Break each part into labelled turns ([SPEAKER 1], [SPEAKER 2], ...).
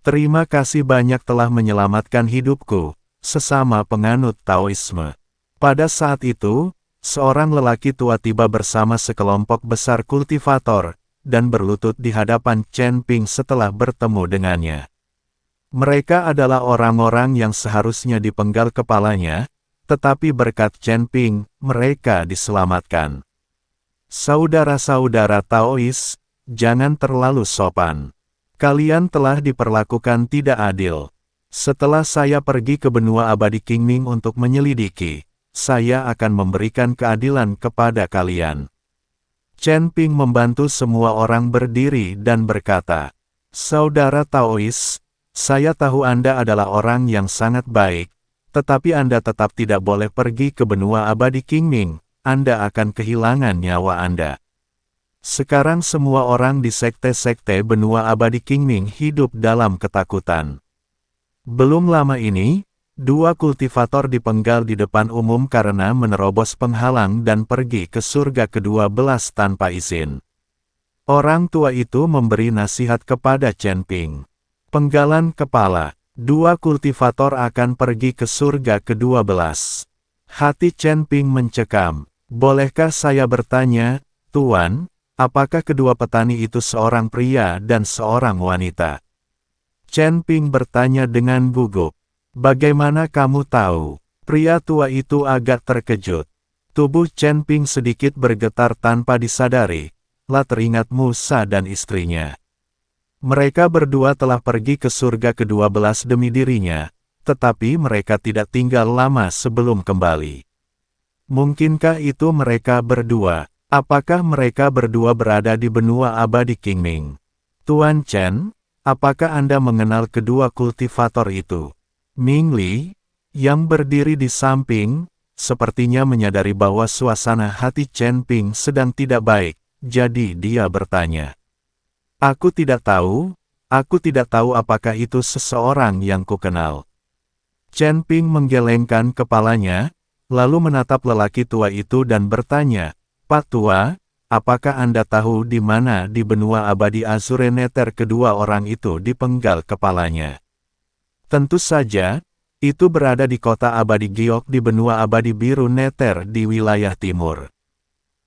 [SPEAKER 1] Terima kasih banyak telah menyelamatkan hidupku, sesama penganut Taoisme. Pada saat itu, seorang lelaki tua tiba bersama sekelompok besar kultivator, dan berlutut di hadapan Chen Ping setelah bertemu dengannya. Mereka adalah orang-orang yang seharusnya dipenggal kepalanya, tetapi berkat Chen Ping, mereka diselamatkan. Saudara-saudara Taois, jangan terlalu sopan. Kalian telah diperlakukan tidak adil. Setelah saya pergi ke benua abadi Qingming untuk menyelidiki, saya akan memberikan keadilan kepada kalian. Chen Ping membantu semua orang berdiri dan berkata, Saudara Taois, saya tahu Anda adalah orang yang sangat baik, tetapi Anda tetap tidak boleh pergi ke benua abadi Qingming, Anda akan kehilangan nyawa Anda. Sekarang semua orang di sekte-sekte benua abadi Qingming hidup dalam ketakutan. Belum lama ini, 2 kultivator dipenggal di depan umum karena menerobos penghalang dan pergi ke surga ke-12 tanpa izin. Orang tua itu memberi nasihat kepada Chen Ping. Penggalan kepala, 2 kultivator akan pergi ke surga ke-12. Hati Chen Ping mencekam. Bolehkah saya bertanya, Tuan? Apakah kedua petani itu seorang pria dan seorang wanita? Chen Ping bertanya dengan gugup. Bagaimana kamu tahu? Pria tua itu agak terkejut. Tubuh Chen Ping sedikit bergetar tanpa disadari. Lah teringat Musa dan istrinya. Mereka berdua telah pergi ke surga ke-12 demi dirinya, tetapi mereka tidak tinggal lama sebelum kembali. Mungkinkah itu mereka berdua? Apakah mereka berdua berada di benua abadi Qingming? Tuan Chen, apakah Anda mengenal kedua kultivator itu? Ming Li, yang berdiri di samping, sepertinya menyadari bahwa suasana hati Chen Ping sedang tidak baik, jadi dia bertanya. Aku tidak tahu apakah itu seseorang yang kukenal. Chen Ping menggelengkan kepalanya, lalu menatap lelaki tua itu dan bertanya, Pak Tua, apakah Anda tahu di mana di benua abadi Azure Nether kedua orang itu dipenggal kepalanya? Tentu saja, itu berada di kota abadi Giok di benua abadi biru Nether di wilayah timur.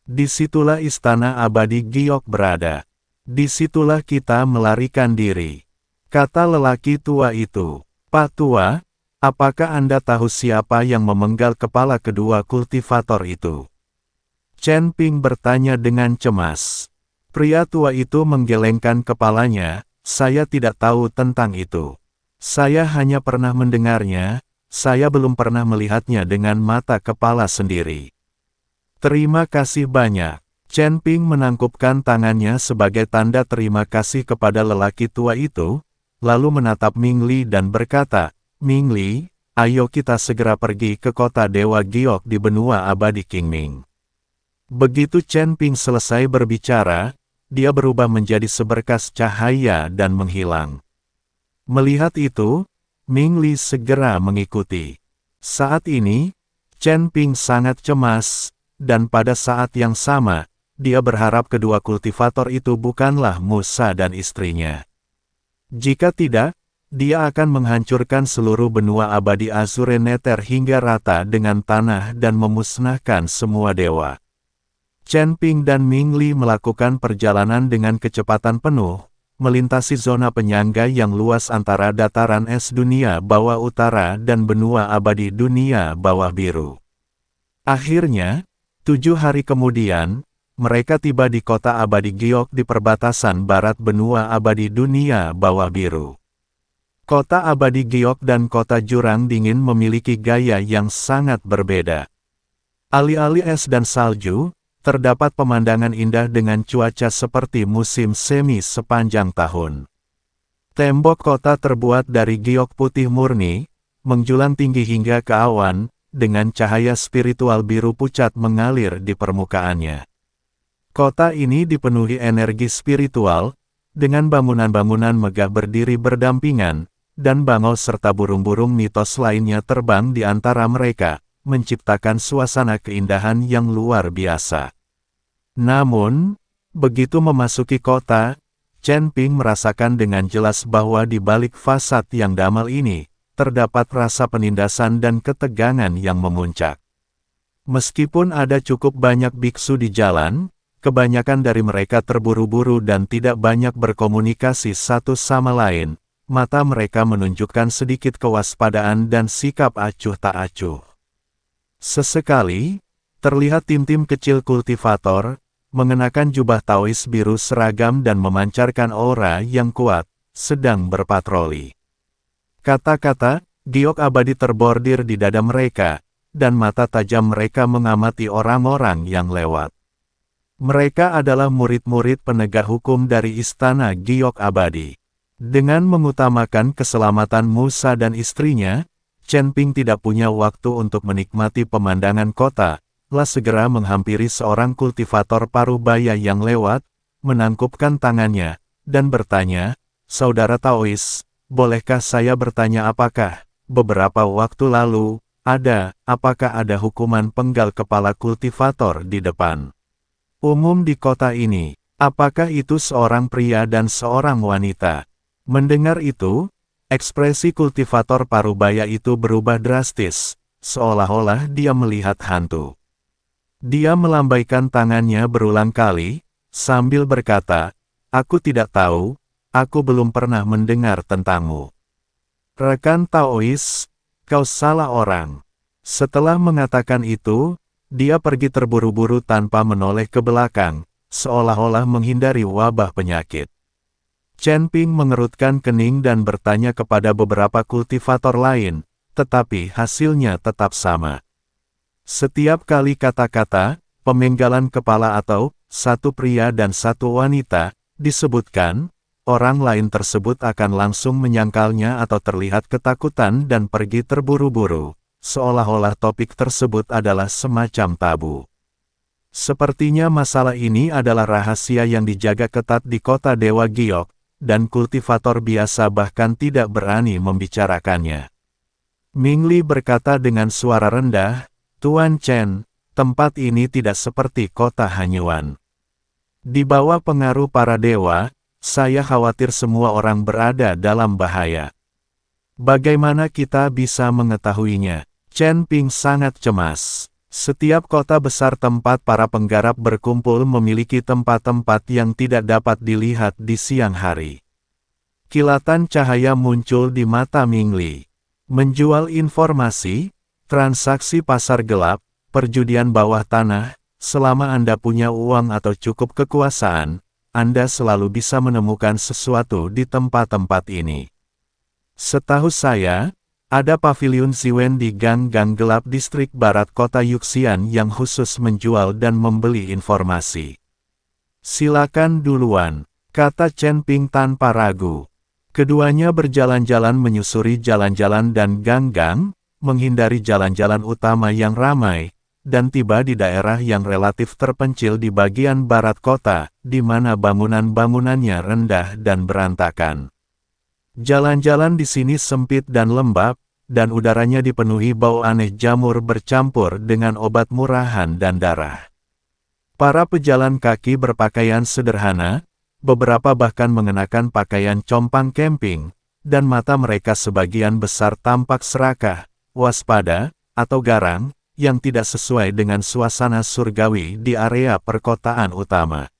[SPEAKER 1] Disitulah istana abadi Giok berada. Disitulah kita melarikan diri. Kata lelaki tua itu, Pak Tua, apakah Anda tahu siapa yang memenggal kepala kedua kultivator itu? Chen Ping bertanya dengan cemas. Pria tua itu menggelengkan kepalanya, saya tidak tahu tentang itu. Saya hanya pernah mendengarnya, saya belum pernah melihatnya dengan mata kepala sendiri. Terima kasih banyak. Chen Ping menangkupkan tangannya sebagai tanda terima kasih kepada lelaki tua itu, lalu menatap Ming Li dan berkata, Ming Li, ayo kita segera pergi ke kota Dewa Giok di benua abadi Qingming. Begitu Chen Ping selesai berbicara, dia berubah menjadi seberkas cahaya dan menghilang. Melihat itu, Ming Li segera mengikuti. Saat ini, Chen Ping sangat cemas, dan pada saat yang sama, dia berharap kedua kultivator itu bukanlah Musa dan istrinya. Jika tidak, dia akan menghancurkan seluruh benua abadi Azure Nether hingga rata dengan tanah dan memusnahkan semua dewa. Chen Ping dan Ming Li melakukan perjalanan dengan kecepatan penuh, melintasi zona penyangga yang luas antara dataran es dunia bawah utara dan benua abadi dunia bawah biru. Akhirnya, 7 hari kemudian, mereka tiba di kota abadi Giok di perbatasan barat benua abadi dunia bawah biru. Kota abadi Giok dan kota jurang dingin memiliki gaya yang sangat berbeda. Alih-alih es dan salju, terdapat pemandangan indah dengan cuaca seperti musim semi sepanjang tahun. Tembok kota terbuat dari giok putih murni, menjulang tinggi hingga ke awan, dengan cahaya spiritual biru pucat mengalir di permukaannya. Kota ini dipenuhi energi spiritual, dengan bangunan-bangunan megah berdiri berdampingan, dan bangau serta burung-burung mitos lainnya terbang di antara mereka, menciptakan suasana keindahan yang luar biasa. Namun, begitu memasuki kota, Chen Ping merasakan dengan jelas bahwa di balik fasad yang damai ini, terdapat rasa penindasan dan ketegangan yang memuncak. Meskipun ada cukup banyak biksu di jalan, kebanyakan dari mereka terburu-buru dan tidak banyak berkomunikasi satu sama lain. Mata mereka menunjukkan sedikit kewaspadaan dan sikap acuh tak acuh. Sesekali, terlihat tim-tim kecil kultivator, mengenakan jubah Taois biru seragam dan memancarkan aura yang kuat, sedang berpatroli. Kata-kata, giok abadi terbordir di dada mereka, dan mata tajam mereka mengamati orang-orang yang lewat. Mereka adalah murid-murid penegak hukum dari Istana Giok Abadi. Dengan mengutamakan keselamatan Musa dan istrinya, Chen Ping tidak punya waktu untuk menikmati pemandangan kota. Lah segera menghampiri seorang kultivator parubaya yang lewat, menangkupkan tangannya, dan bertanya, "Saudara Taois, bolehkah saya bertanya apakah, beberapa waktu lalu, apakah ada hukuman penggal kepala kultivator di depan umum di kota ini? Apakah itu seorang pria dan seorang wanita?" Mendengar itu, ekspresi kultivator parubaya itu berubah drastis, seolah-olah dia melihat hantu. Dia melambaikan tangannya berulang kali, sambil berkata, "Aku tidak tahu, aku belum pernah mendengar tentangmu. Rekan Taois, kau salah orang." Setelah mengatakan itu, dia pergi terburu-buru tanpa menoleh ke belakang, seolah-olah menghindari wabah penyakit. Chen Ping mengerutkan kening dan bertanya kepada beberapa kultivator lain, tetapi hasilnya tetap sama. Setiap kali kata-kata, pemenggalan kepala atau satu pria dan satu wanita disebutkan, orang lain tersebut akan langsung menyangkalnya atau terlihat ketakutan dan pergi terburu-buru, seolah-olah topik tersebut adalah semacam tabu. Sepertinya masalah ini adalah rahasia yang dijaga ketat di kota Dewa Giok, dan kultivator biasa bahkan tidak berani membicarakannya. Ming Li berkata dengan suara rendah, "Tuan Chen, tempat ini tidak seperti kota Hanyuan. Di bawah pengaruh para dewa, saya khawatir semua orang berada dalam bahaya. Bagaimana kita bisa mengetahuinya?" Chen Ping sangat cemas. Setiap kota besar tempat para penggarap berkumpul memiliki tempat-tempat yang tidak dapat dilihat di siang hari. Kilatan cahaya muncul di mata Ming Li. Menjual informasi, transaksi pasar gelap, perjudian bawah tanah, selama Anda punya uang atau cukup kekuasaan, Anda selalu bisa menemukan sesuatu di tempat-tempat ini. Setahu saya, ada paviliun Ziwen di gang-gang gelap distrik barat kota Yuxian yang khusus menjual dan membeli informasi. "Silakan duluan," kata Chen Ping tanpa ragu. Keduanya berjalan-jalan menyusuri jalan-jalan dan gang-gang, menghindari jalan-jalan utama yang ramai, dan tiba di daerah yang relatif terpencil di bagian barat kota, di mana bangunan-bangunannya rendah dan berantakan. Jalan-jalan di sini sempit dan lembab, dan udaranya dipenuhi bau aneh jamur bercampur dengan obat murahan dan darah. Para pejalan kaki berpakaian sederhana, beberapa bahkan mengenakan pakaian compang camping, dan mata mereka sebagian besar tampak serakah, waspada, atau garang, yang tidak sesuai dengan suasana surgawi di area perkotaan utama.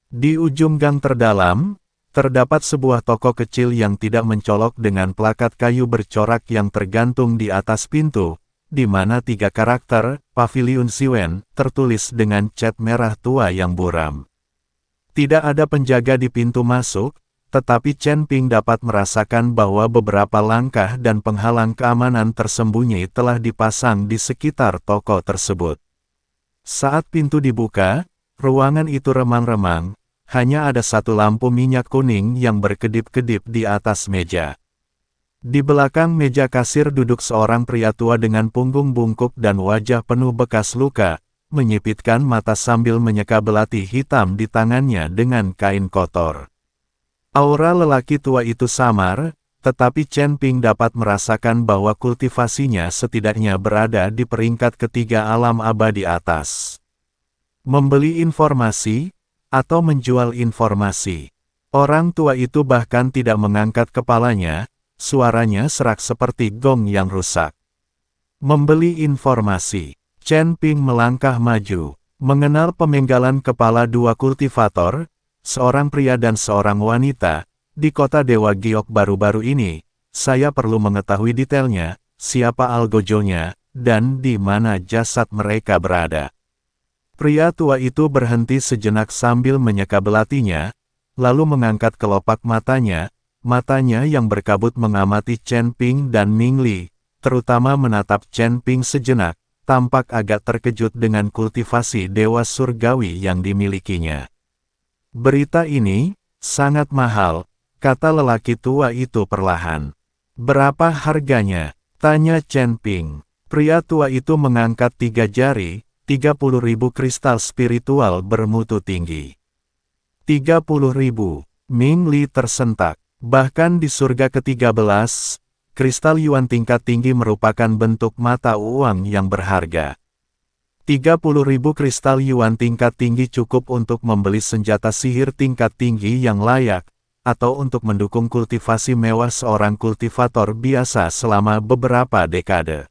[SPEAKER 1] Di ujung gang terdalam, terdapat sebuah toko kecil yang tidak mencolok dengan plakat kayu bercorak yang tergantung di atas pintu, di mana 3 karakter, Paviliun Ziwen, tertulis dengan cat merah tua yang buram. Tidak ada penjaga di pintu masuk, tetapi Chen Ping dapat merasakan bahwa beberapa langkah dan penghalang keamanan tersembunyi telah dipasang di sekitar toko tersebut. Saat pintu dibuka, ruangan itu remang-remang, hanya ada satu lampu minyak kuning yang berkedip-kedip di atas meja. Di belakang meja kasir duduk seorang pria tua dengan punggung bungkuk dan wajah penuh bekas luka, menyipitkan mata sambil menyeka belati hitam di tangannya dengan kain kotor. Aura lelaki tua itu samar, tetapi Chen Ping dapat merasakan bahwa kultivasinya setidaknya berada di peringkat ketiga alam abadi atas. Membeli informasi, atau menjual informasi. Orang tua itu bahkan tidak mengangkat kepalanya, suaranya serak seperti gong yang rusak. Membeli informasi. Chen Ping melangkah maju, mengenal pemenggalan kepala dua kultivator, seorang pria dan seorang wanita, di kota Dewa Giok baru-baru ini. Saya perlu mengetahui detailnya, siapa algojonya, dan di mana jasad mereka berada. Pria tua itu berhenti sejenak sambil menyeka belatinya, lalu mengangkat kelopak matanya yang berkabut mengamati Chen Ping dan Ming Li, terutama menatap Chen Ping sejenak, tampak agak terkejut dengan kultivasi dewa surgawi yang dimilikinya. Berita ini sangat mahal, kata lelaki tua itu perlahan. Berapa harganya? Tanya Chen Ping. Pria tua itu mengangkat 3 jari, 30.000 kristal spiritual bermutu tinggi. 30.000. Ming Li tersentak. Bahkan di surga ke-13, kristal yuan tingkat tinggi merupakan bentuk mata uang yang berharga. 30.000 kristal yuan tingkat tinggi cukup untuk membeli senjata sihir tingkat tinggi yang layak, atau untuk mendukung kultivasi mewah seorang kultivator biasa selama beberapa dekade.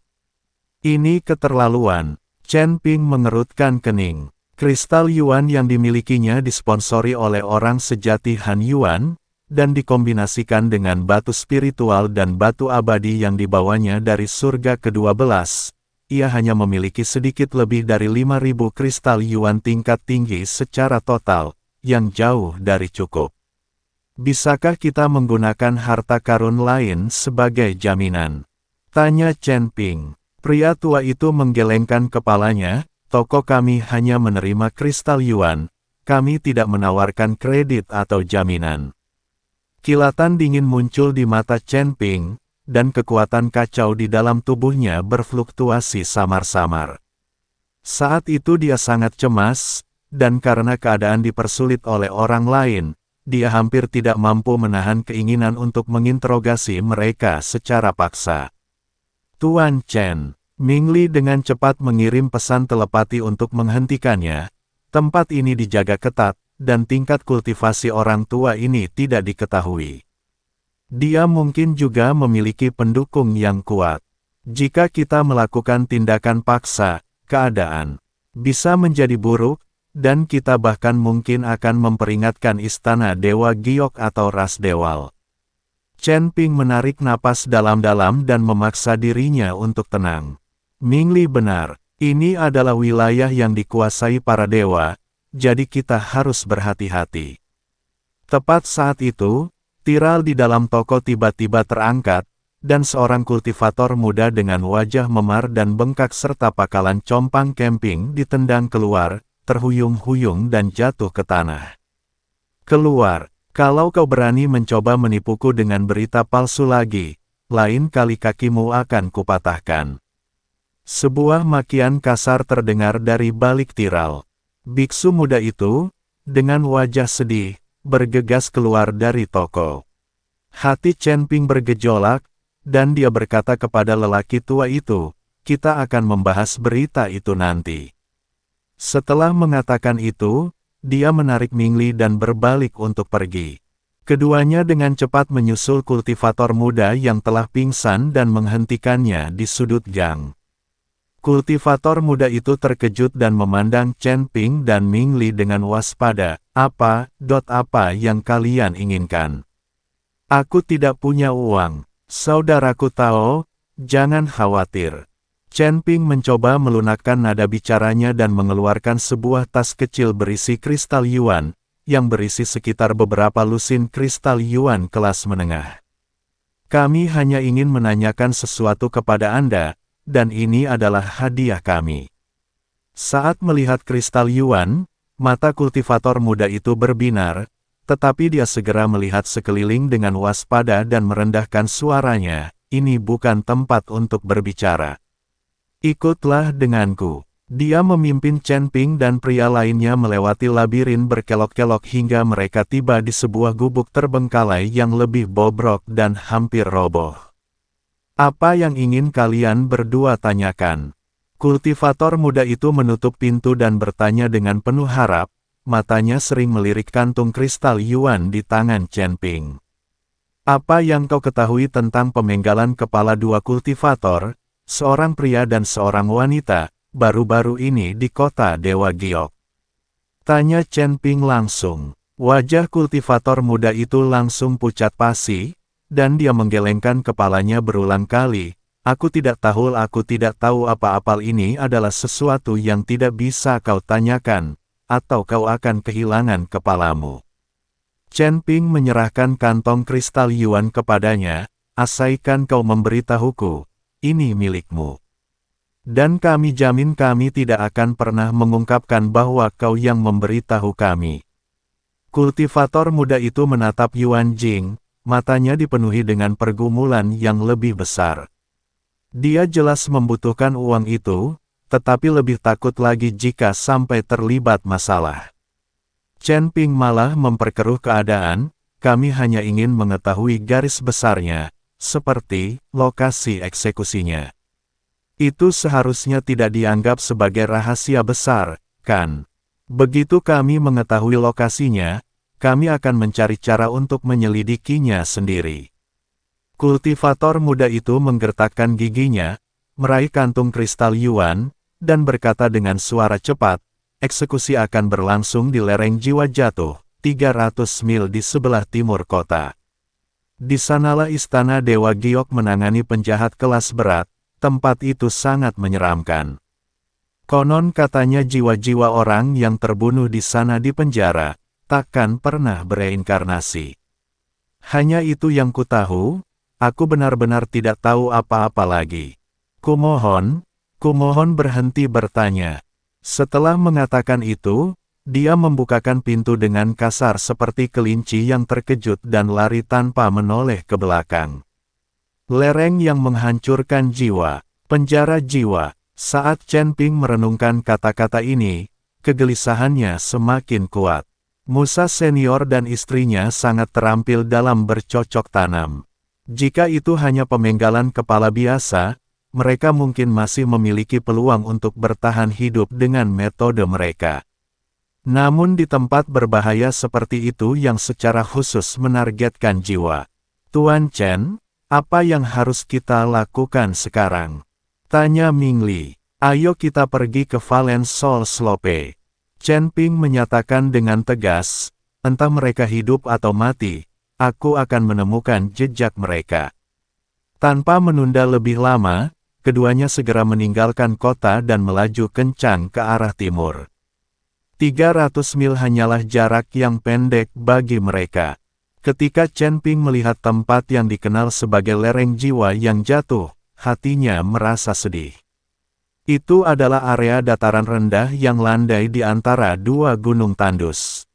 [SPEAKER 1] Ini keterlaluan. Chen Ping mengerutkan kening. Kristal yuan yang dimilikinya disponsori oleh orang sejati Han Yuan, dan dikombinasikan dengan batu spiritual dan batu abadi yang dibawanya dari surga ke-12. Ia hanya memiliki sedikit lebih dari 5.000 kristal yuan tingkat tinggi secara total, yang jauh dari cukup. Bisakah kita menggunakan harta karun lain sebagai jaminan? Tanya Chen Ping. Pria tua itu menggelengkan kepalanya. Toko kami hanya menerima kristal yuan, kami tidak menawarkan kredit atau jaminan. Kilatan dingin muncul di mata Chen Ping, dan kekuatan kacau di dalam tubuhnya berfluktuasi samar-samar. Saat itu dia sangat cemas, dan karena keadaan dipersulit oleh orang lain, dia hampir tidak mampu menahan keinginan untuk menginterogasi mereka secara paksa. Tuan Chen. Ming Li dengan cepat mengirim pesan telepati untuk menghentikannya. Tempat ini dijaga ketat, dan tingkat kultivasi orang tua ini tidak diketahui. Dia mungkin juga memiliki pendukung yang kuat. Jika kita melakukan tindakan paksa, keadaan bisa menjadi buruk, dan kita bahkan mungkin akan memperingatkan istana Dewa Giok atau Ras Dewal. Chen Ping menarik napas dalam-dalam dan memaksa dirinya untuk tenang. Ming Li benar, ini adalah wilayah yang dikuasai para dewa, jadi kita harus berhati-hati. Tepat saat itu, tiral di dalam toko tiba-tiba terangkat, dan seorang kultivator muda dengan wajah memar dan bengkak serta pakalan compang camping ditendang keluar, terhuyung-huyung dan jatuh ke tanah. Keluar, kalau kau berani mencoba menipuku dengan berita palsu lagi, lain kali kakimu akan kupatahkan. Sebuah makian kasar terdengar dari balik tiral. Biksu muda itu, dengan wajah sedih, bergegas keluar dari toko. Hati Chen Ping bergejolak, dan dia berkata kepada lelaki tua itu, kita akan membahas berita itu nanti. Setelah mengatakan itu, dia menarik Ming Li dan berbalik untuk pergi. Keduanya dengan cepat menyusul kultivator muda yang telah pingsan dan menghentikannya di sudut gang. Kultivator muda itu terkejut dan memandang Chen Ping dan Ming Li dengan waspada. Apa yang kalian inginkan? Aku tidak punya uang. Saudaraku Tao, jangan khawatir. Chen Ping mencoba melunakkan nada bicaranya dan mengeluarkan sebuah tas kecil berisi kristal yuan, yang berisi sekitar beberapa lusin kristal yuan kelas menengah. Kami hanya ingin menanyakan sesuatu kepada Anda, dan ini adalah hadiah kami. Saat melihat kristal yuan, mata kultivator muda itu berbinar, tetapi dia segera melihat sekeliling dengan waspada dan merendahkan suaranya, ini bukan tempat untuk berbicara. Ikutlah denganku. Dia memimpin Chen Ping dan pria lainnya melewati labirin berkelok-kelok hingga mereka tiba di sebuah gubuk terbengkalai yang lebih bobrok dan hampir roboh. Apa yang ingin kalian berdua tanyakan? Kultivator muda itu menutup pintu dan bertanya dengan penuh harap, matanya sering melirik kantung kristal Yuan di tangan Chen Ping. Apa yang kau ketahui tentang pemenggalan kepala dua kultivator, seorang pria dan seorang wanita, baru-baru ini di kota Dewa Giok? Tanya Chen Ping langsung. Wajah kultivator muda itu langsung pucat pasi, dan dia menggelengkan kepalanya berulang kali. Aku tidak tahu apa-apa, ini adalah sesuatu yang tidak bisa kau tanyakan, atau kau akan kehilangan kepalamu. Chen Ping menyerahkan kantong kristal Yuan kepadanya, asaikan kau memberitahuku, ini milikmu. Dan kami jamin kami tidak akan pernah mengungkapkan bahwa kau yang memberitahu kami. Kultivator muda itu menatap Yuan Jing, matanya dipenuhi dengan pergumulan yang lebih besar. Dia jelas membutuhkan uang itu, tetapi lebih takut lagi jika sampai terlibat masalah. Chen Ping malah memperkeruh keadaan, kami hanya ingin mengetahui garis besarnya, seperti lokasi eksekusinya. Itu seharusnya tidak dianggap sebagai rahasia besar, kan? Begitu kami mengetahui lokasinya, kami akan mencari cara untuk menyelidikinya sendiri. Kultivator muda itu menggertakkan giginya, meraih kantung kristal Yuan, dan berkata dengan suara cepat, eksekusi akan berlangsung di lereng Jiwa Jatuh, 300 mil di sebelah timur kota. Di sanalah istana Dewa Giok menangani penjahat kelas berat, tempat itu sangat menyeramkan. Konon katanya jiwa-jiwa orang yang terbunuh di sana di penjara, takkan pernah bereinkarnasi. Hanya itu yang kutahu, aku benar-benar tidak tahu apa-apa lagi. Kumohon berhenti bertanya. Setelah mengatakan itu, dia membukakan pintu dengan kasar seperti kelinci yang terkejut dan lari tanpa menoleh ke belakang. Lereng yang menghancurkan jiwa, penjara jiwa. Saat Chen Ping merenungkan kata-kata ini, kegelisahannya semakin kuat. Musa senior dan istrinya sangat terampil dalam bercocok tanam. Jika itu hanya pemenggalan kepala biasa, mereka mungkin masih memiliki peluang untuk bertahan hidup dengan metode mereka. Namun di tempat berbahaya seperti itu yang secara khusus menargetkan jiwa. Tuan Chen, apa yang harus kita lakukan sekarang? Tanya Ming Li. Ayo kita pergi ke Valence Soul Slope. Chen Ping menyatakan dengan tegas, entah mereka hidup atau mati, aku akan menemukan jejak mereka. Tanpa menunda lebih lama, keduanya segera meninggalkan kota dan melaju kencang ke arah timur. 300 mil hanyalah jarak yang pendek bagi mereka. Ketika Chen Ping melihat tempat yang dikenal sebagai lereng jiwa yang jatuh, hatinya merasa sedih. Itu adalah area dataran rendah yang landai di antara dua gunung tandus.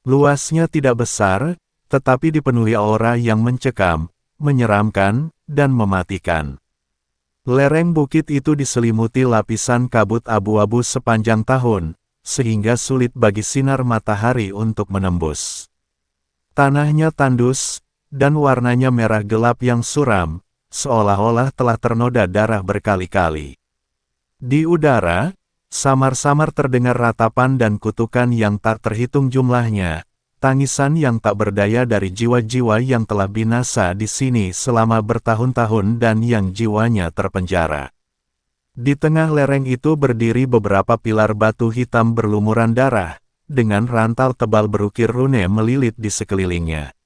[SPEAKER 1] Luasnya tidak besar, tetapi dipenuhi aura yang mencekam, menyeramkan, dan mematikan. Lereng bukit itu diselimuti lapisan kabut abu-abu sepanjang tahun, sehingga sulit bagi sinar matahari untuk menembus. Tanahnya tandus, dan warnanya merah gelap yang suram, seolah-olah telah ternoda darah berkali-kali. Di udara, samar-samar terdengar ratapan dan kutukan yang tak terhitung jumlahnya, tangisan yang tak berdaya dari jiwa-jiwa yang telah binasa di sini selama bertahun-tahun dan yang jiwanya terpenjara. Di tengah lereng itu berdiri beberapa pilar batu hitam berlumuran darah, dengan rantal tebal berukir rune melilit di sekelilingnya.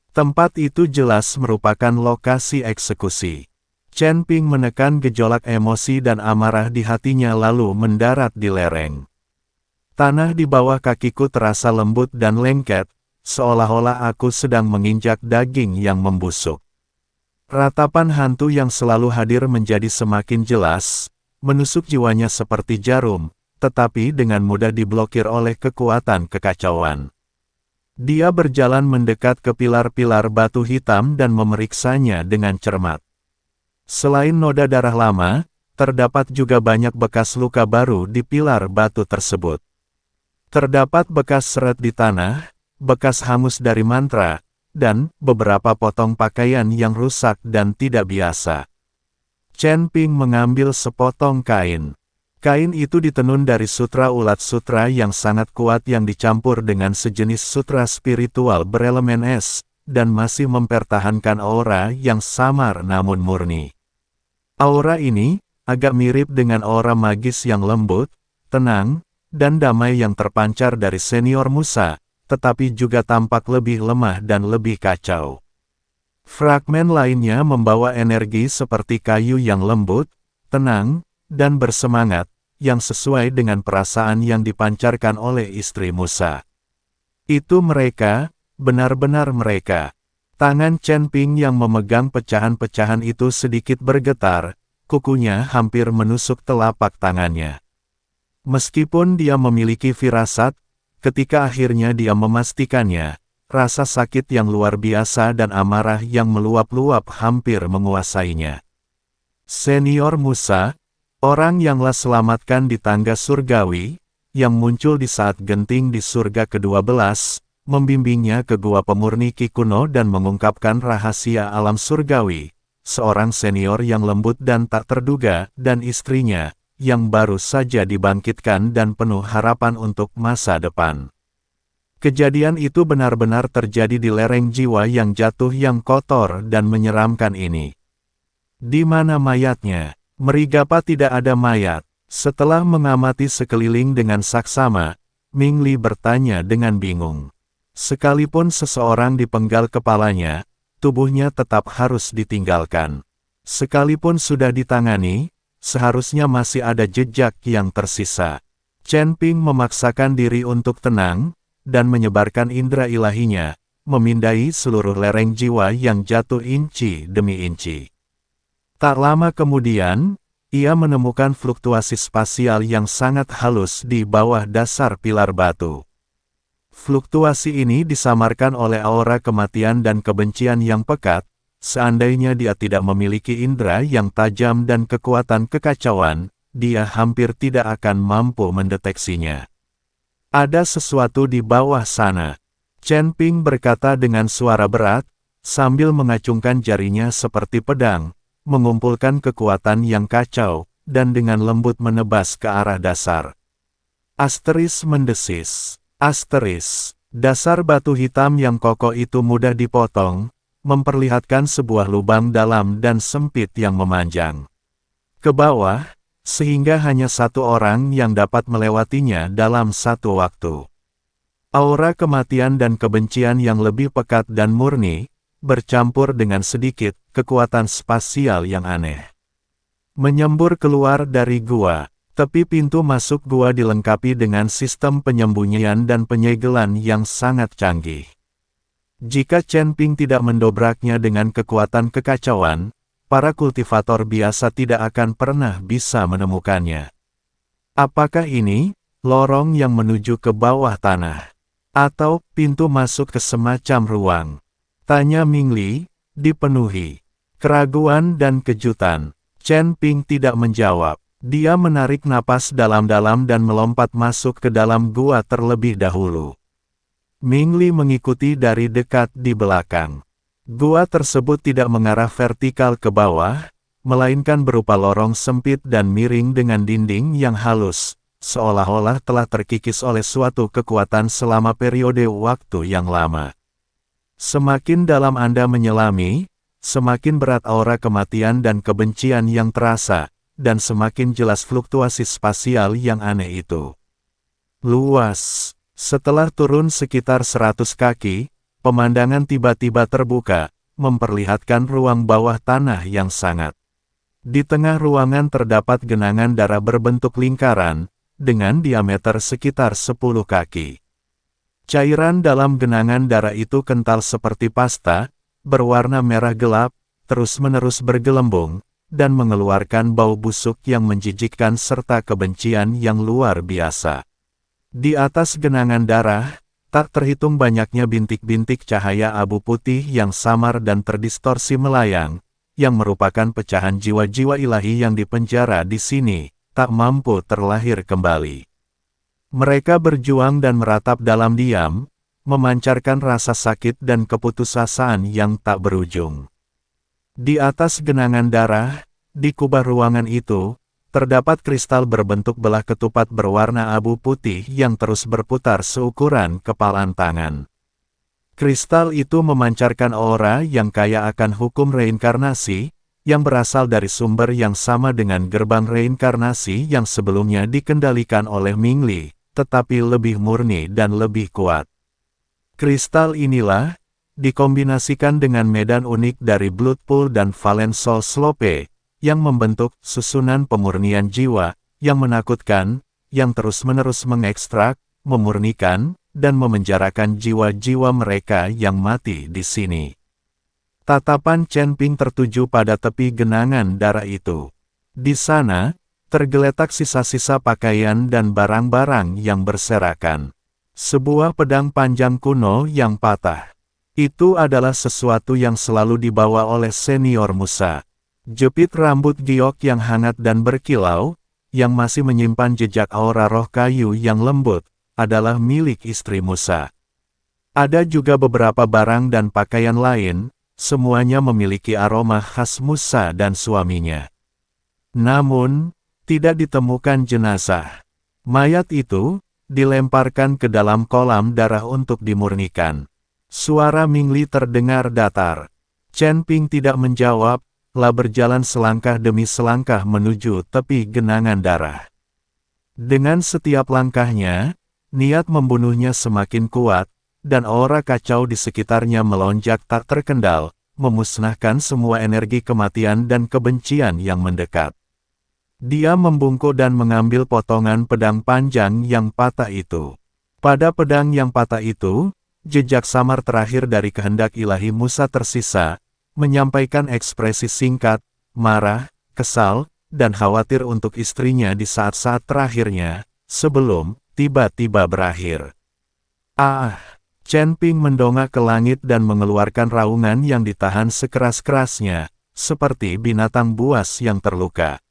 [SPEAKER 1] Tempat itu jelas merupakan lokasi eksekusi. Chen Ping menekan gejolak emosi dan amarah di hatinya lalu mendarat di lereng. Tanah di bawah kakiku terasa lembut dan lengket, seolah-olah aku sedang menginjak daging yang membusuk. Ratapan hantu yang selalu hadir menjadi semakin jelas, menusuk jiwanya seperti jarum, tetapi dengan mudah diblokir oleh kekuatan kekacauan. Dia berjalan mendekat ke pilar-pilar batu hitam dan memeriksanya dengan cermat. Selain noda darah lama, terdapat juga banyak bekas luka baru di pilar batu tersebut. Terdapat bekas seret di tanah, bekas hangus dari mantra, dan beberapa potong pakaian yang rusak dan tidak biasa. Chen Ping mengambil sepotong kain. Kain itu ditenun dari sutra ulat sutra yang sangat kuat yang dicampur dengan sejenis sutra spiritual berelemen es, dan masih mempertahankan aura yang samar namun murni. Aura ini agak mirip dengan aura magis yang lembut, tenang, dan damai yang terpancar dari senior Musa, tetapi juga tampak lebih lemah dan lebih kacau. Fragmen lainnya membawa energi seperti kayu yang lembut, tenang, dan bersemangat, yang sesuai dengan perasaan yang dipancarkan oleh istri Musa. Itu mereka, benar-benar mereka. Tangan Chen Ping yang memegang pecahan-pecahan itu sedikit bergetar, kukunya hampir menusuk telapak tangannya. Meskipun dia memiliki firasat, ketika akhirnya dia memastikannya, rasa sakit yang luar biasa dan amarah yang meluap-luap hampir menguasainya. Senior Musa, orang yang lah selamatkan di tangga surgawi, yang muncul di saat genting di surga ke-12, membimbingnya ke gua pemurni Ki kuno dan mengungkapkan rahasia alam surgawi, seorang senior yang lembut dan tak terduga, dan istrinya, yang baru saja dibangkitkan dan penuh harapan untuk masa depan. Kejadian itu benar-benar terjadi di lereng jiwa yang jatuh yang kotor dan menyeramkan ini. Di mana mayatnya? Merigapa tidak ada mayat. Setelah mengamati sekeliling dengan saksama, Ming Li bertanya dengan bingung. Sekalipun seseorang dipenggal kepalanya, tubuhnya tetap harus ditinggalkan. Sekalipun sudah ditangani, seharusnya masih ada jejak yang tersisa. Chen Ping memaksakan diri untuk tenang, dan menyebarkan indera ilahinya, memindai seluruh lereng jiwa yang jatuh inci demi inci. Tak lama kemudian, ia menemukan fluktuasi spasial yang sangat halus di bawah dasar pilar batu. Fluktuasi ini disamarkan oleh aura kematian dan kebencian yang pekat, seandainya dia tidak memiliki indera yang tajam dan kekuatan kekacauan, dia hampir tidak akan mampu mendeteksinya. Ada sesuatu di bawah sana. Chen Ping berkata dengan suara berat, sambil mengacungkan jarinya seperti pedang, mengumpulkan kekuatan yang kacau, dan dengan lembut menebas ke arah dasar. Asteris mendesis. Asteris. Dasar batu hitam yang kokoh itu mudah dipotong, memperlihatkan sebuah lubang dalam dan sempit yang memanjang ke bawah, sehingga hanya satu orang yang dapat melewatinya dalam satu waktu. Aura kematian dan kebencian yang lebih pekat dan murni, bercampur dengan sedikit kekuatan spasial yang aneh, menyembur keluar dari gua. Tepi pintu masuk gua dilengkapi dengan sistem penyembunyian dan penyegelan yang sangat canggih. Jika Chen Ping tidak mendobraknya dengan kekuatan kekacauan, para kultivator biasa tidak akan pernah bisa menemukannya. Apakah ini lorong yang menuju ke bawah tanah, atau pintu masuk ke semacam ruang? Tanya Ming Li, dipenuhi keraguan dan kejutan. Chen Ping tidak menjawab. Dia menarik napas dalam-dalam dan melompat masuk ke dalam gua terlebih dahulu. Ming Li mengikuti dari dekat di belakang. Gua tersebut tidak mengarah vertikal ke bawah, melainkan berupa lorong sempit dan miring dengan dinding yang halus, seolah-olah telah terkikis oleh suatu kekuatan selama periode waktu yang lama. Semakin dalam Anda menyelami, semakin berat aura kematian dan kebencian yang terasa, dan semakin jelas fluktuasi spasial yang aneh itu. Luas. Setelah turun sekitar 100 kaki, pemandangan tiba-tiba terbuka, memperlihatkan ruang bawah tanah yang sangat. Di tengah ruangan terdapat genangan darah berbentuk lingkaran, dengan diameter sekitar 10 kaki. Cairan dalam genangan darah itu kental seperti pasta, berwarna merah gelap, terus-menerus bergelembung, dan mengeluarkan bau busuk yang menjijikkan serta kebencian yang luar biasa. Di atas genangan darah, tak terhitung banyaknya bintik-bintik cahaya abu putih yang samar dan terdistorsi melayang, yang merupakan pecahan jiwa-jiwa ilahi yang dipenjara di sini, tak mampu terlahir kembali. Mereka berjuang dan meratap dalam diam, memancarkan rasa sakit dan keputusasaan yang tak berujung. Di atas genangan darah, di kubah ruangan itu, terdapat kristal berbentuk belah ketupat berwarna abu putih yang terus berputar seukuran kepalan tangan. Kristal itu memancarkan aura yang kaya akan hukum reinkarnasi, yang berasal dari sumber yang sama dengan gerbang reinkarnasi yang sebelumnya dikendalikan oleh Ming Li, tetapi lebih murni dan lebih kuat. Kristal inilah, dikombinasikan dengan medan unik dari Blood Pool dan Valen Soul Slope, yang membentuk susunan pemurnian jiwa, yang menakutkan, yang terus-menerus mengekstrak, memurnikan, dan memenjarakan jiwa-jiwa mereka yang mati di sini. Tatapan Chen Ping tertuju pada tepi genangan darah itu. Di sana, tergeletak sisa-sisa pakaian dan barang-barang yang berserakan. Sebuah pedang panjang kuno yang patah. Itu adalah sesuatu yang selalu dibawa oleh senior Musa. Jepit rambut giok yang hangat dan berkilau, yang masih menyimpan jejak aura roh kayu yang lembut, adalah milik istri Musa. Ada juga beberapa barang dan pakaian lain, semuanya memiliki aroma khas Musa dan suaminya. Namun, tidak ditemukan jenazah. Mayat itu dilemparkan ke dalam kolam darah untuk dimurnikan. Suara Ming Li terdengar datar. Chen Ping tidak menjawab, lah berjalan selangkah demi selangkah menuju tepi genangan darah. Dengan setiap langkahnya, niat membunuhnya semakin kuat, dan aura kacau di sekitarnya melonjak tak terkendal, memusnahkan semua energi kematian dan kebencian yang mendekat. Dia membungkuk dan mengambil potongan pedang panjang yang patah itu. Pada pedang yang patah itu, jejak samar terakhir dari kehendak ilahi Musa tersisa, menyampaikan ekspresi singkat, marah, kesal, dan khawatir untuk istrinya di saat-saat terakhirnya, sebelum tiba-tiba berakhir. Ah! Chen Ping mendongak ke langit dan mengeluarkan raungan yang ditahan sekeras-kerasnya, seperti binatang buas yang terluka.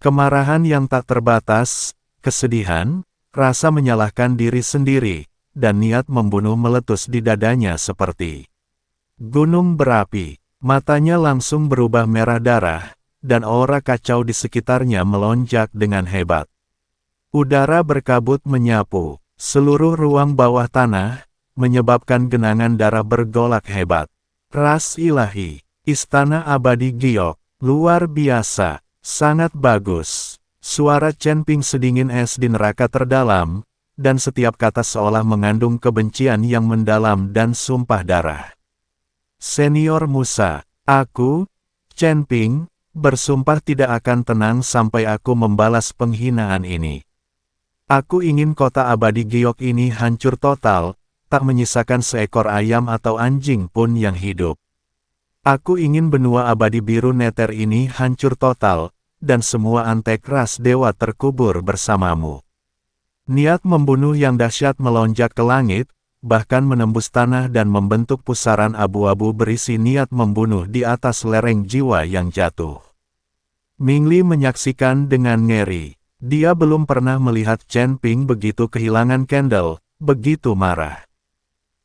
[SPEAKER 1] Kemarahan yang tak terbatas, kesedihan, rasa menyalahkan diri sendiri, dan niat membunuh meletus di dadanya seperti gunung berapi. Matanya langsung berubah merah darah, dan aura kacau di sekitarnya melonjak dengan hebat. Udara berkabut menyapu seluruh ruang bawah tanah, menyebabkan genangan darah bergolak hebat. Ras ilahi, istana abadi giok, luar biasa, sangat bagus. Suara Chen Ping sedingin es di neraka terdalam, dan setiap kata seolah mengandung kebencian yang mendalam dan sumpah darah. Senior Musa, aku, Chen Ping, bersumpah tidak akan tenang sampai aku membalas penghinaan ini. Aku ingin kota abadi giok ini hancur total, tak menyisakan seekor ayam atau anjing pun yang hidup. Aku ingin benua abadi biru neter ini hancur total, dan semua antek ras dewa terkubur bersamamu. Niat membunuh yang dahsyat melonjak ke langit, bahkan menembus tanah dan membentuk pusaran abu-abu berisi niat membunuh di atas lereng jiwa yang jatuh. Ming Li menyaksikan dengan ngeri. Dia belum pernah melihat Chen Ping begitu kehilangan kendel, begitu marah.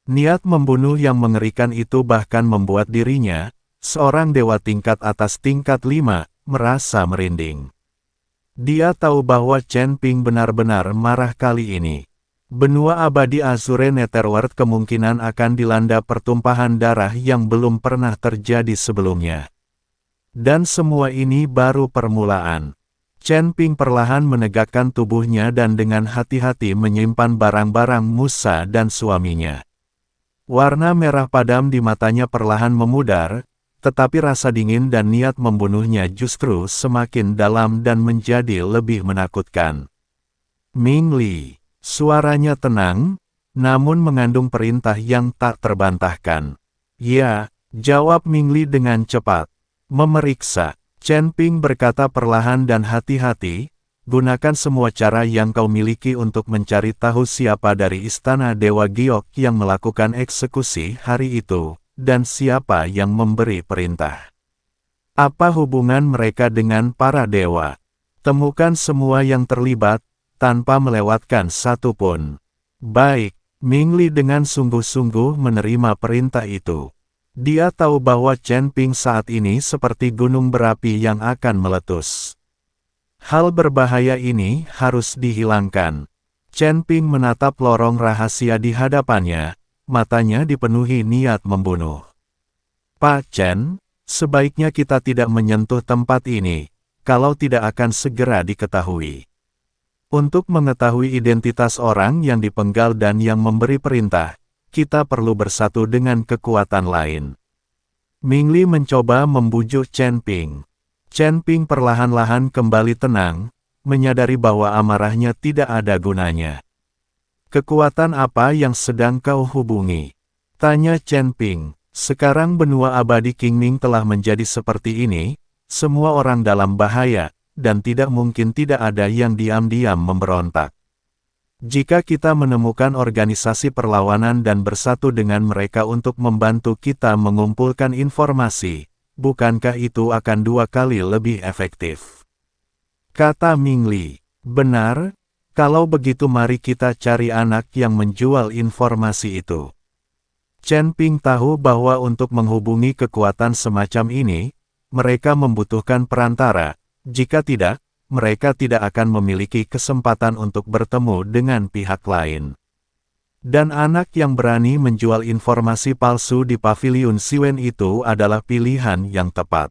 [SPEAKER 1] Niat membunuh yang mengerikan itu bahkan membuat dirinya, seorang dewa tingkat atas tingkat 5, merasa merinding. Dia tahu bahwa Chen Ping benar-benar marah kali ini. Benua abadi Azure Netherworld kemungkinan akan dilanda pertumpahan darah yang belum pernah terjadi sebelumnya. Dan semua ini baru permulaan. Chen Ping perlahan menegakkan tubuhnya dan dengan hati-hati menyimpan barang-barang Musa dan suaminya. Warna merah padam di matanya perlahan memudar, tetapi rasa dingin dan niat membunuhnya justru semakin dalam dan menjadi lebih menakutkan. Ming Li. Suaranya tenang, namun mengandung perintah yang tak terbantahkan. Ya, jawab Ming Li dengan cepat. Memeriksa. Chen Ping berkata perlahan dan hati-hati, gunakan semua cara yang kau miliki untuk mencari tahu siapa dari istana Dewa Giok yang melakukan eksekusi hari itu, dan siapa yang memberi perintah. Apa hubungan mereka dengan para dewa? Temukan semua yang terlibat, tanpa melewatkan satu pun. Baik, Ming Li dengan sungguh-sungguh menerima perintah itu. Dia tahu bahwa Chen Ping saat ini seperti gunung berapi yang akan meletus. Hal berbahaya ini harus dihilangkan. Chen Ping menatap lorong rahasia di hadapannya, matanya dipenuhi niat membunuh. Pak Chen, sebaiknya kita tidak menyentuh tempat ini, kalau tidak akan segera diketahui. Untuk mengetahui identitas orang yang dipenggal dan yang memberi perintah, kita perlu bersatu dengan kekuatan lain. Ming Li mencoba membujuk Chen Ping. Chen Ping perlahan-lahan kembali tenang, menyadari bahwa amarahnya tidak ada gunanya. Kekuatan apa yang sedang kau hubungi? Tanya Chen Ping. Sekarang benua abadi Qingming telah menjadi seperti ini, semua orang dalam bahaya, dan tidak mungkin tidak ada yang diam-diam memberontak. Jika kita menemukan organisasi perlawanan dan bersatu dengan mereka untuk membantu kita mengumpulkan informasi, bukankah itu akan 2 kali lebih efektif? Kata Ming Li. Benar, kalau begitu mari kita cari anak yang menjual informasi itu. Chen Ping tahu bahwa untuk menghubungi kekuatan semacam ini, mereka membutuhkan perantara. Jika tidak, mereka tidak akan memiliki kesempatan untuk bertemu dengan pihak lain. Dan anak yang berani menjual informasi palsu di paviliun Siwen itu adalah pilihan yang tepat.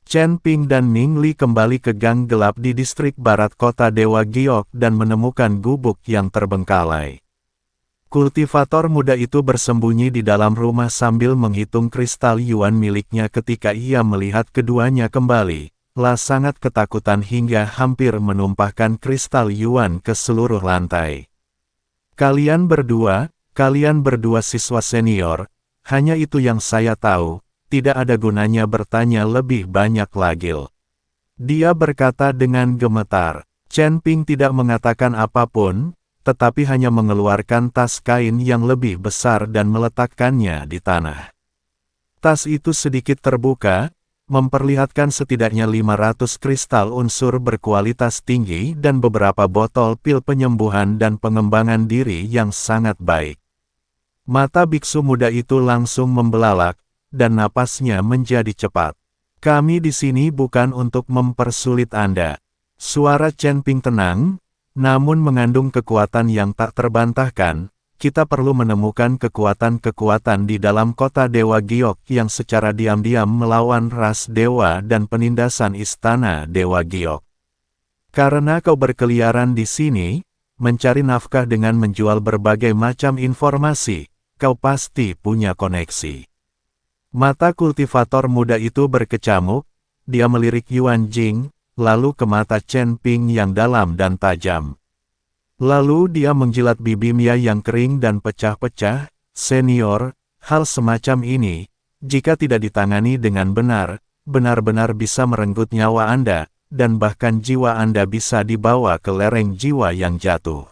[SPEAKER 1] Chen Ping dan Ming Li kembali ke gang gelap di distrik barat kota Dewa Giok dan menemukan gubuk yang terbengkalai. Kultivator muda itu bersembunyi di dalam rumah sambil menghitung kristal yuan miliknya ketika ia melihat keduanya kembali. La sangat ketakutan hingga hampir menumpahkan kristal yuan ke seluruh lantai. Kalian berdua siswa senior, hanya itu yang saya tahu, tidak ada gunanya bertanya lebih banyak lagi. Dia berkata dengan gemetar. Chen Ping tidak mengatakan apapun, tetapi hanya mengeluarkan tas kain yang lebih besar dan meletakkannya di tanah. Tas itu sedikit terbuka, memperlihatkan setidaknya 500 kristal unsur berkualitas tinggi dan beberapa botol pil penyembuhan dan pengembangan diri yang sangat baik. Mata biksu muda itu langsung membelalak, dan napasnya menjadi cepat. Kami di sini bukan untuk mempersulit Anda. Suara Chen Ping tenang, namun mengandung kekuatan yang tak terbantahkan. Kita perlu menemukan kekuatan-kekuatan di dalam kota Dewa Giok yang secara diam-diam melawan ras dewa dan penindasan istana Dewa Giok. Karena kau berkeliaran di sini, mencari nafkah dengan menjual berbagai macam informasi, kau pasti punya koneksi. Mata kultivator muda itu berkecamuk, dia melirik Yuan Jing, lalu ke mata Chen Ping yang dalam dan tajam. Lalu dia menjilat bibimnya yang kering dan pecah-pecah. Senior, hal semacam ini, jika tidak ditangani dengan benar, benar-benar bisa merenggut nyawa Anda, dan bahkan jiwa Anda bisa dibawa ke lereng jiwa yang jatuh.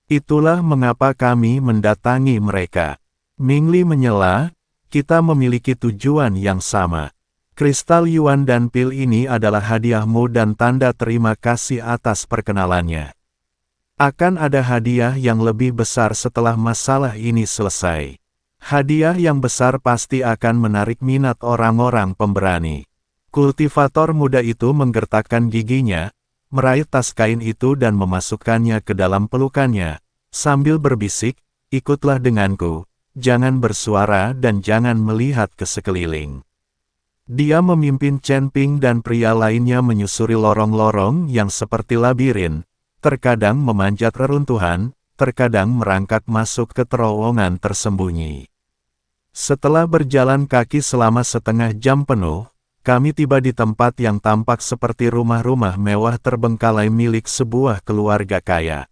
[SPEAKER 1] Itulah mengapa kami mendatangi mereka. Ming Li menyela, kita memiliki tujuan yang sama. Kristal yuan dan pil ini adalah hadiahmu dan tanda terima kasih atas perkenalannya. Akan ada hadiah yang lebih besar setelah masalah ini selesai. Hadiah yang besar pasti akan menarik minat orang-orang pemberani. Kultivator muda itu menggertakkan giginya, meraih tas kain itu dan memasukkannya ke dalam pelukannya, sambil berbisik, ikutlah denganku, jangan bersuara dan jangan melihat ke sekeliling. Dia memimpin Chen Ping dan pria lainnya menyusuri lorong-lorong yang seperti labirin, terkadang memanjat reruntuhan, terkadang merangkak masuk ke terowongan tersembunyi. Setelah berjalan kaki selama setengah jam penuh, kami tiba di tempat yang tampak seperti rumah-rumah mewah terbengkalai milik sebuah keluarga kaya.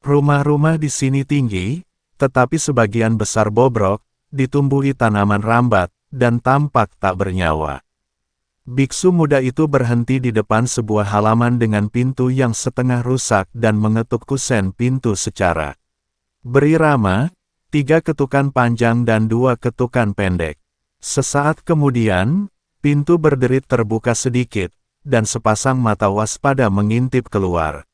[SPEAKER 1] Rumah-rumah di sini tinggi, tetapi sebagian besar bobrok, ditumbuhi tanaman rambat, dan tampak tak bernyawa. Biksu muda itu berhenti di depan sebuah halaman dengan pintu yang setengah rusak dan mengetuk kusen pintu secara berirama, 3 ketukan panjang dan 2 ketukan pendek. Sesaat kemudian, pintu berderit terbuka sedikit, dan sepasang mata waspada mengintip keluar.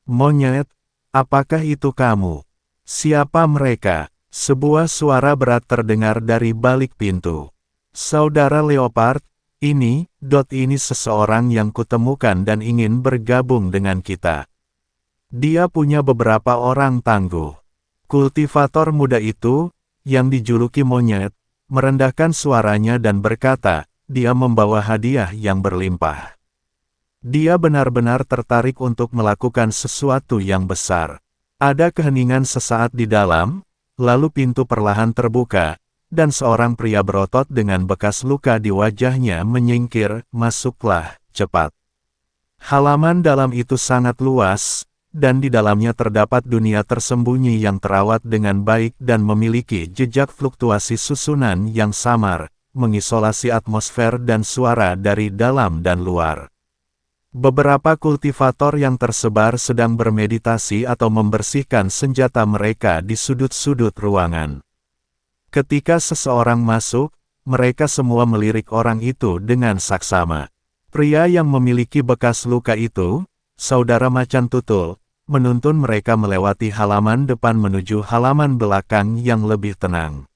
[SPEAKER 1] Monyet, apakah itu kamu? Siapa mereka? Sebuah suara berat terdengar dari balik pintu. Saudara Leopard, Ini seseorang yang kutemukan dan ingin bergabung dengan kita. Dia punya beberapa orang tangguh. Kultivator muda itu, yang dijuluki Monyet, merendahkan suaranya dan berkata, dia membawa hadiah yang berlimpah. Dia benar-benar tertarik untuk melakukan sesuatu yang besar. Ada keheningan sesaat di dalam, lalu pintu perlahan terbuka, dan seorang pria berotot dengan bekas luka di wajahnya menyingkir, masuklah, cepat. Halaman dalam itu sangat luas, dan di dalamnya terdapat dunia tersembunyi yang terawat dengan baik dan memiliki jejak fluktuasi susunan yang samar, mengisolasi atmosfer dan suara dari dalam dan luar. Beberapa kultivator yang tersebar sedang bermeditasi atau membersihkan senjata mereka di sudut-sudut ruangan. Ketika seseorang masuk, mereka semua melirik orang itu dengan saksama. Pria yang memiliki bekas luka itu, saudara Macan Tutul, menuntun mereka melewati halaman depan menuju halaman belakang yang lebih tenang.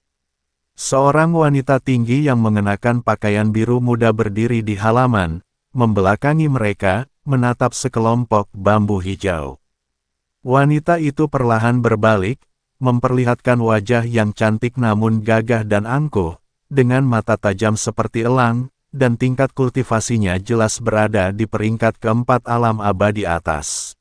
[SPEAKER 1] Seorang wanita tinggi yang mengenakan pakaian biru muda berdiri di halaman, membelakangi mereka, menatap sekelompok bambu hijau. Wanita itu perlahan berbalik, memperlihatkan wajah yang cantik namun gagah dan angkuh, dengan mata tajam seperti elang, dan tingkat kultivasinya jelas berada di peringkat keempat alam abadi atas.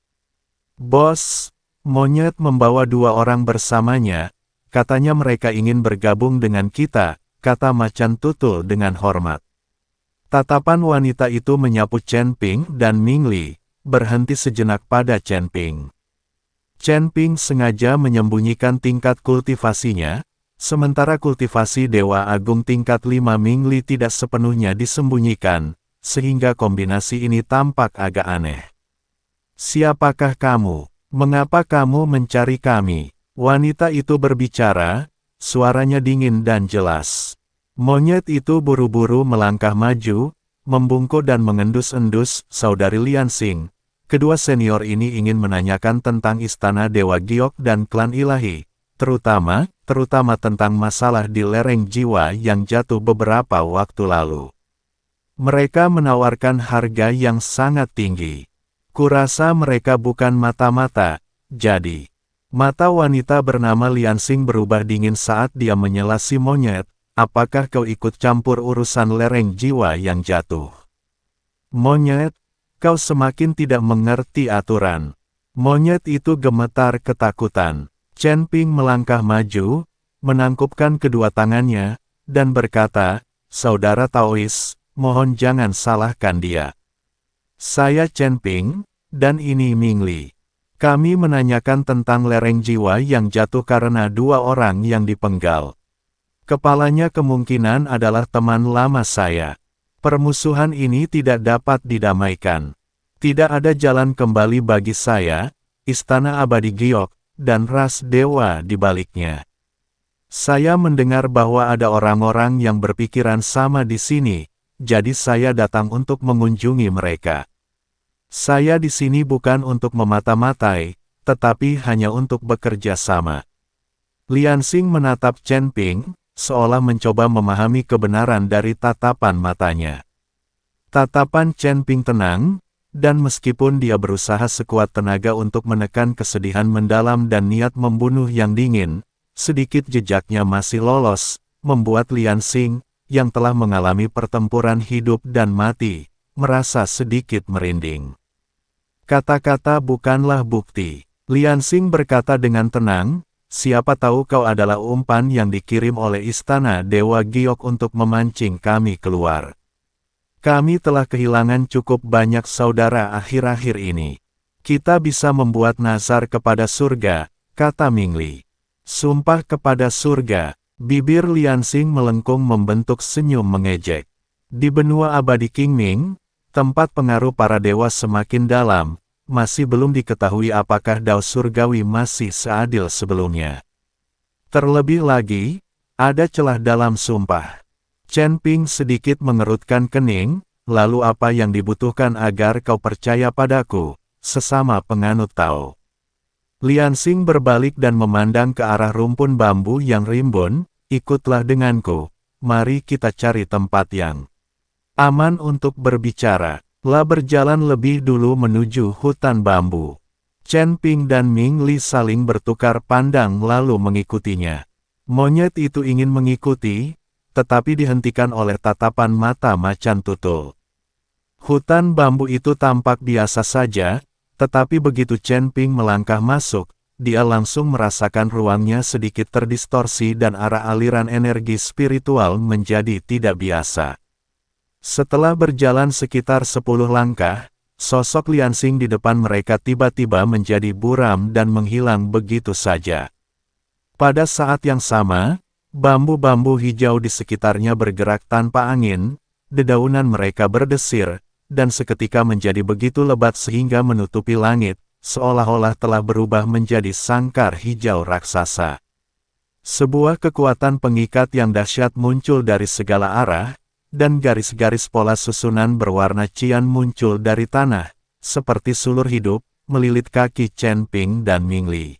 [SPEAKER 1] Bos, Monyet membawa 2 orang bersamanya, katanya mereka ingin bergabung dengan kita, kata Macan Tutul dengan hormat. Tatapan wanita itu menyapu Chen Ping dan Ming Li, berhenti sejenak pada Chen Ping. Chen Ping sengaja menyembunyikan tingkat kultivasinya, sementara kultivasi Dewa Agung tingkat 5 Ming Li tidak sepenuhnya disembunyikan, sehingga kombinasi ini tampak agak aneh. Siapakah kamu? Mengapa kamu mencari kami? Wanita itu berbicara, suaranya dingin dan jelas. Monyet itu buru-buru melangkah maju, membungkuk dan mengendus-endus, Saudari Liansing. Kedua senior ini ingin menanyakan tentang Istana Dewa Giok dan klan ilahi, terutama tentang masalah di lereng jiwa yang jatuh beberapa waktu lalu. Mereka menawarkan harga yang sangat tinggi. Kurasa mereka bukan mata-mata, jadi. Mata wanita bernama Liansing berubah dingin saat dia menyela si Monyet, apakah kau ikut campur urusan lereng jiwa yang jatuh? Monyet, kau semakin tidak mengerti aturan. Monyet itu gemetar ketakutan. Chen Ping melangkah maju, menangkupkan kedua tangannya, dan berkata, Saudara Taois, mohon jangan salahkan dia. Saya Chen Ping, dan ini Ming Li. Kami menanyakan tentang lereng jiwa yang jatuh karena 2 orang yang dipenggal. Kepalanya kemungkinan adalah teman lama saya. Permusuhan ini tidak dapat didamaikan. Tidak ada jalan kembali bagi saya, Istana Abadi Giok, dan ras dewa di baliknya. Saya mendengar bahwa ada orang-orang yang berpikiran sama di sini, jadi saya datang untuk mengunjungi mereka. Saya di sini bukan untuk memata-matai, tetapi hanya untuk bekerja sama. Liansing menatap Chen Ping, seolah mencoba memahami kebenaran dari tatapan matanya. Tatapan Chen Ping tenang, dan meskipun dia berusaha sekuat tenaga untuk menekan kesedihan mendalam dan niat membunuh yang dingin, sedikit jejaknya masih lolos, membuat Liansing, yang telah mengalami pertempuran hidup dan mati, merasa sedikit merinding. Kata-kata bukanlah bukti. Liansing berkata dengan tenang, siapa tahu kau adalah umpan yang dikirim oleh Istana Dewa Giok untuk memancing kami keluar. Kami telah kehilangan cukup banyak saudara akhir-akhir ini. Kita bisa membuat nazar kepada surga, kata Ming Li. Sumpah kepada surga, bibir Liansing melengkung membentuk senyum mengejek. Di benua abadi Qingming, tempat pengaruh para dewa semakin dalam, masih belum diketahui apakah Dao Surgawi masih seadil sebelumnya. Terlebih lagi, ada celah dalam sumpah. Chen Ping sedikit mengerutkan kening, lalu apa yang dibutuhkan agar kau percaya padaku, sesama penganut Tao? Liansing berbalik dan memandang ke arah rumpun bambu yang rimbun, ikutlah denganku, mari kita cari tempat yang Aman untuk berbicara. La berjalan lebih dulu menuju hutan bambu. Chen Ping dan Ming Li saling bertukar pandang lalu mengikutinya. Monyet itu ingin mengikuti, tetapi dihentikan oleh tatapan mata macan tutul. Hutan bambu itu tampak biasa saja, tetapi begitu Chen Ping melangkah masuk, dia langsung merasakan ruangnya sedikit terdistorsi dan arah aliran energi spiritual menjadi tidak biasa. Setelah berjalan sekitar 10 langkah, sosok Liansing di depan mereka tiba-tiba menjadi buram dan menghilang begitu saja. Pada saat yang sama, bambu-bambu hijau di sekitarnya bergerak tanpa angin, dedaunan mereka berdesir, dan seketika menjadi begitu lebat sehingga menutupi langit, seolah-olah telah berubah menjadi sangkar hijau raksasa. Sebuah kekuatan pengikat yang dahsyat muncul dari segala arah, dan garis-garis pola susunan berwarna cian muncul dari tanah, seperti sulur hidup, melilit kaki Chen Ping dan Ming Li.